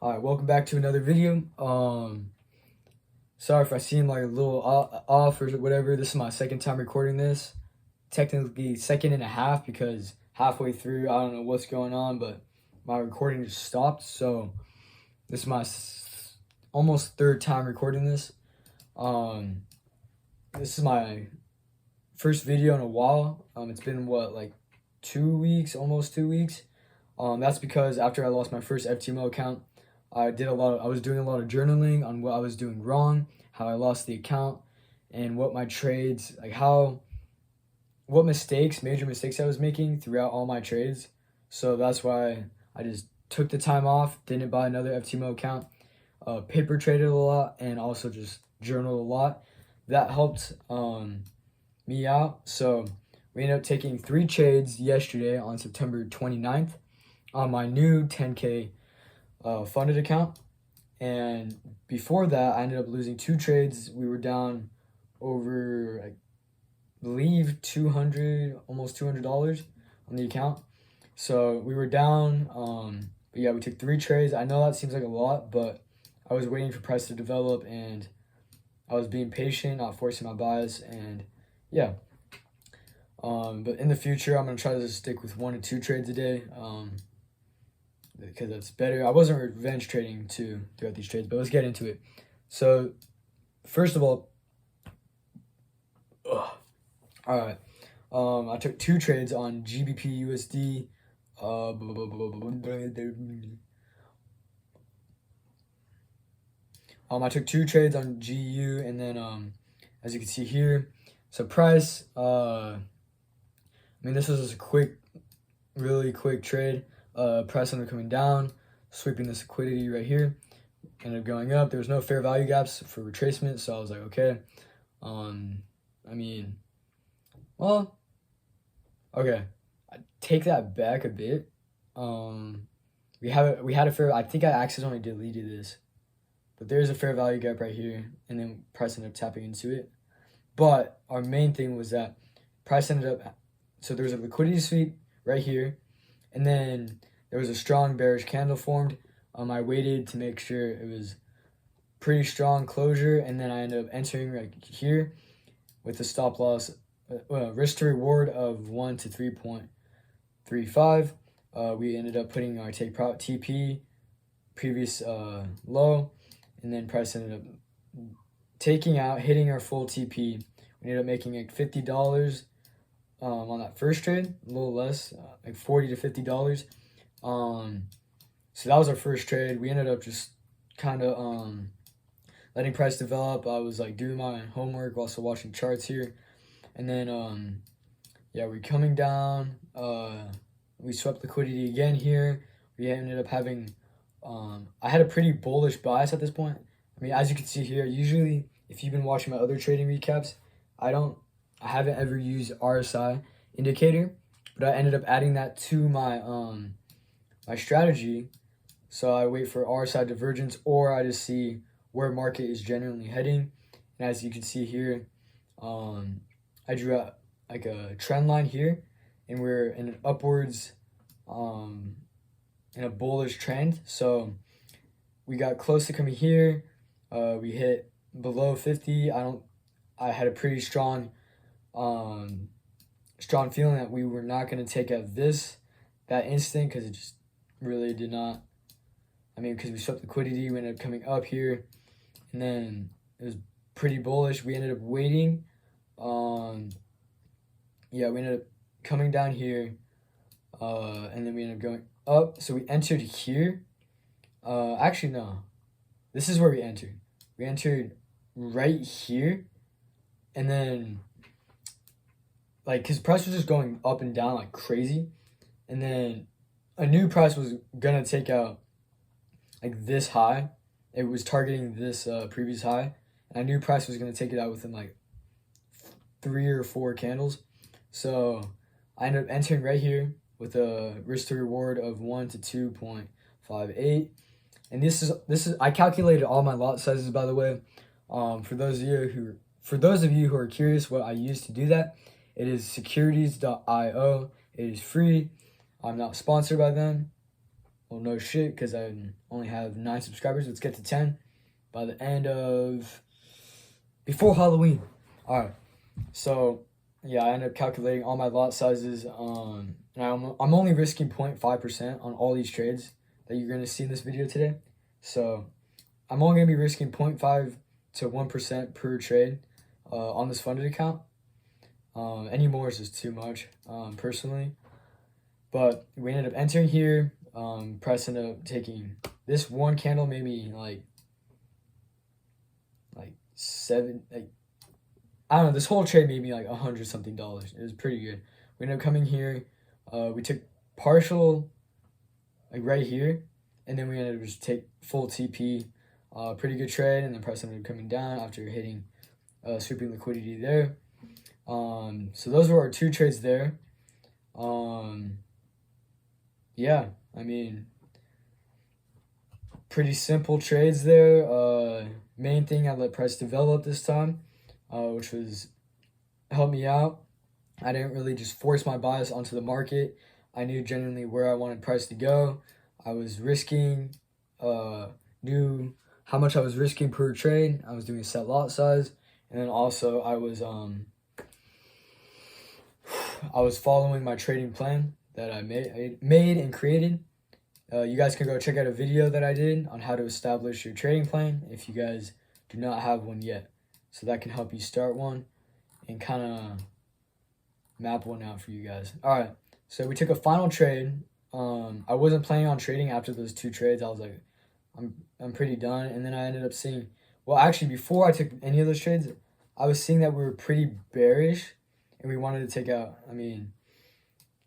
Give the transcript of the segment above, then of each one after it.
All right, welcome back to another video. Sorry if I seem like a little off or whatever. This is my second time recording this. Technically second and a half because halfway through, I don't know what's going on, but my recording just stopped. So this is my almost third time recording this. This is my first video in a while. It's been what, like 2 weeks, almost 2 weeks. That's because after I lost my first FTMO account, I was doing a lot of journaling on what I was doing wrong, how I lost the account, and what my trades, what major mistakes I was making throughout all my trades. So that's why I just took the time off, didn't buy another FTMO account, paper traded a lot, and also just journaled a lot. That helped me out. So we ended up taking 3 trades yesterday on September 29th on my new 10K funded account, and before that I ended up losing 2 trades. We were down over, I believe, almost $200 on the account. So we were down, but yeah, we took 3 trades. I know that seems like a lot, but I was waiting for price to develop and I was being patient, not forcing my buys, and yeah. But in the future, I'm gonna try to stick with 1 to 2 trades a day. Because that's better. I wasn't revenge trading too throughout these trades, but let's get into it. So, first of all, I took 2 trades on GBP USD. I took 2 trades on GU, and then as you can see here, so price. This was just a really quick trade. Price ended up coming down, sweeping this liquidity right here, ended up going up. There was no fair value gaps for retracement, so I was like, okay. Okay, I take that back a bit. We had a fair. I think I accidentally deleted this, but there's a fair value gap right here, and then price ended up tapping into it. But our main thing was that price ended up. So there was a liquidity sweep right here, and then there was a strong bearish candle formed. I waited to make sure it was pretty strong closure, and then I ended up entering right here with a stop loss, risk to reward of 1 to 3.35. We ended up putting our take profit TP, previous low, and then price ended up hitting our full TP. We ended up making like $50 on that first trade, a little less, like $40 to $50. So that was our first trade. We ended up just kind of letting price develop. I was like doing my homework, also watching charts here, and then yeah, we're coming down. We swept liquidity again here. We ended up having I had a pretty bullish bias at this point. As you can see here, usually if you've been watching my other trading recaps, I haven't ever used RSI indicator, but I ended up adding that to my my strategy. So I wait for RSI divergence, or I just see where market is generally heading. And as you can see here, I drew out like a trend line here, and we're in an upwards, in a bullish trend. So we got close to coming here. We hit below 50. I had a pretty strong feeling that we were not going to take out that instant, because it just really did not. Because we swept liquidity, we ended up coming up here, and then it was pretty bullish. We ended up waiting. Yeah, we ended up coming down here, and then we ended up going up. So we entered here. Actually, no. This is where we entered. We entered right here, and then, because price was just going up and down like crazy, and then a new price was gonna take out like this high. It was targeting this previous high, and I knew price was gonna take it out within like 3 or 4 candles. So I ended up entering right here with a risk to reward of 1 to 2.58. And this is I calculated all my lot sizes, by the way. For those of you who are curious what I use to do that, it is securities.io. It is free. I'm not sponsored by them. well, no shit, because I only have 9 subscribers. Let's get to 10 by the end of, before Halloween. All right, so yeah, I ended up calculating all my lot sizes. And I'm only risking 0.5% on all these trades that you're gonna see in this video today. So I'm only gonna be risking 0.5 to 1% per trade on this funded account. Any more is just too much, personally. But we ended up entering here. Price ended up taking, this one candle made me like seven, I don't know, this whole trade made me like $100 something. It was pretty good. We ended up coming here. We took partial like right here, and then we ended up just take full TP. Pretty good trade, and then price ended up coming down after hitting sweeping liquidity there. So those were our 2 trades there. Yeah, I mean, pretty simple trades there. Main thing, I let price develop this time, which was help me out. I didn't really just force my bias onto the market. I knew genuinely where I wanted price to go. I was risking, knew how much I was risking per trade. I was doing a set lot size, and then also I was following my trading plan that I made and created. You guys can go check out a video that I did on how to establish your trading plan if you guys do not have one yet. So that can help you start one and kind of map one out for you guys. All right, so we took a final trade. I wasn't planning on trading after those 2 trades. I was like, I'm pretty done. And then I ended up seeing, well, actually, before I took any of those trades, I was seeing that we were pretty bearish and we wanted to take out, I mean,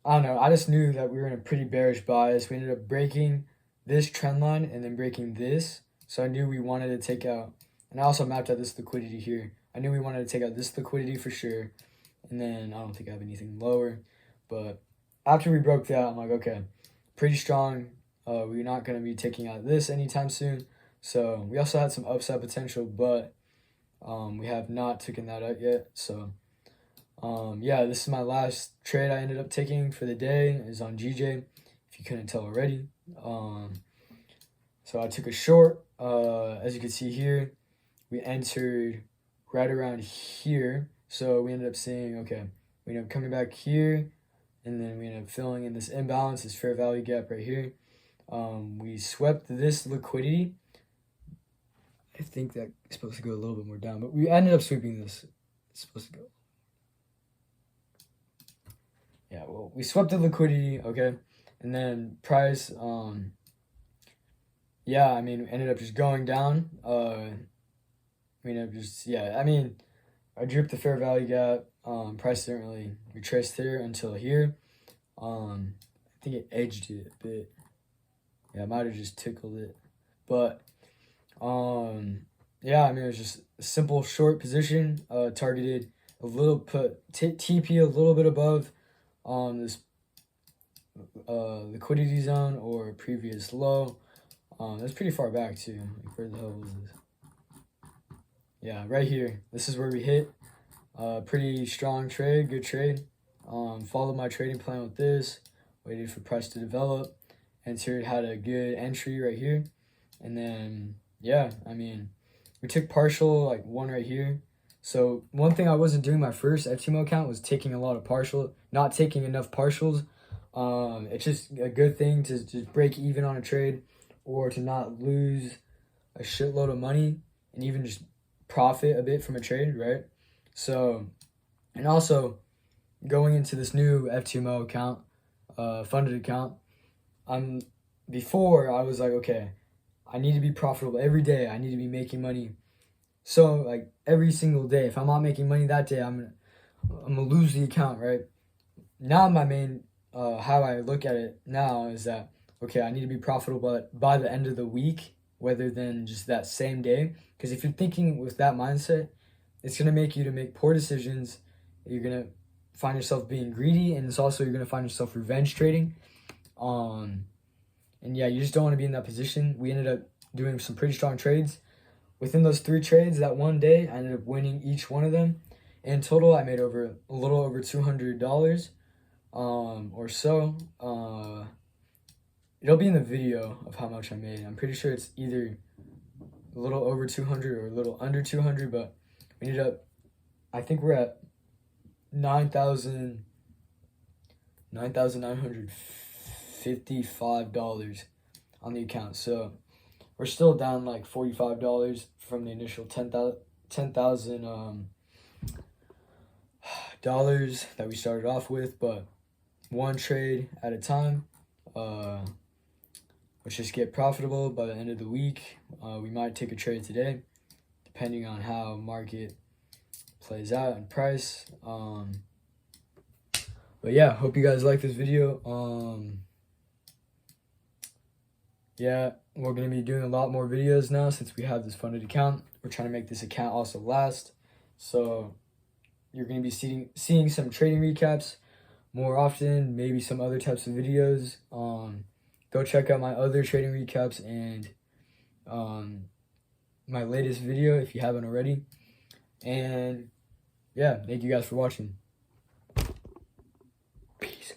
I don't know. I just knew that we were in a pretty bearish bias. We ended up breaking this trend line and then breaking this. So I knew we wanted to take out, and I also mapped out this liquidity here. I knew we wanted to take out this liquidity for sure. And then I don't think I have anything lower. But after we broke that, I'm like, okay, pretty strong. We're not going to be taking out this anytime soon. So we also had some upside potential, but we have not taken that out yet. So yeah, this is my last trade I ended up taking for the day. Is on GJ, if you couldn't tell already. So I took a short. As you can see here, we entered right around here. So we ended up seeing, okay, we ended up coming back here, and then we ended up filling in this imbalance, this fair value gap right here. We swept this liquidity. I think that's supposed to go a little bit more down, but we ended up sweeping this. It's supposed to go. Yeah, well, we swept the liquidity, okay, and then price, yeah, I mean, ended up just going down. We ended up just, yeah, I mean, I drooped the fair value gap. Price didn't really retrace there until here. I think it edged it a bit. Yeah, I might have just tickled it, but yeah, I mean, it was just a simple short position. Targeted a little, put TP a little bit above this liquidity zone or previous low. That's pretty far back too. Like, where the hell was this? Yeah, right here. This is where we hit. Pretty strong trade, good trade. Followed my trading plan with this. Waited for price to develop. Entered, had a good entry right here. And then, yeah, I mean, we took partial, like 1 right here. So one thing I wasn't doing my first FTMO account was taking a lot of partial, not taking enough partials. It's just a good thing to just break even on a trade or to not lose a shitload of money and even just profit a bit from a trade, right? So, and also going into this new FTMO account, funded account, before I was like, okay, I need to be profitable every day. I need to be making money. So like every single day, if I'm not making money that day, I'm gonna lose the account, right? Now my main how I look at it now is that, okay, I need to be profitable by the end of the week rather than just that same day. Because if you're thinking with that mindset, it's gonna make you to make poor decisions. You're gonna find yourself being greedy, and it's also you're gonna find yourself revenge trading. And yeah, you just don't want to be in that position. We ended up doing some pretty strong trades. Within those 3 trades that one day, I ended up winning each one of them. In total, I made a little over $200 or so. it'll be in the video of how much I made. I'm pretty sure it's either a little over 200 or a little under 200, but we ended up, I think we're at $9,955 on the account. So we're still down like $45 from the initial $10,000 dollars that we started off with, but one trade at a time. Let's just get profitable by the end of the week. We might take a trade today, depending on how market plays out and price. But yeah, hope you guys like this video. Yeah, we're gonna be doing a lot more videos now since we have this funded account. We're trying to make this account also last, so you're gonna be seeing some trading recaps more often, maybe some other types of videos. Go check out my other trading recaps and my latest video if you haven't already. And yeah, thank you guys for watching. Peace.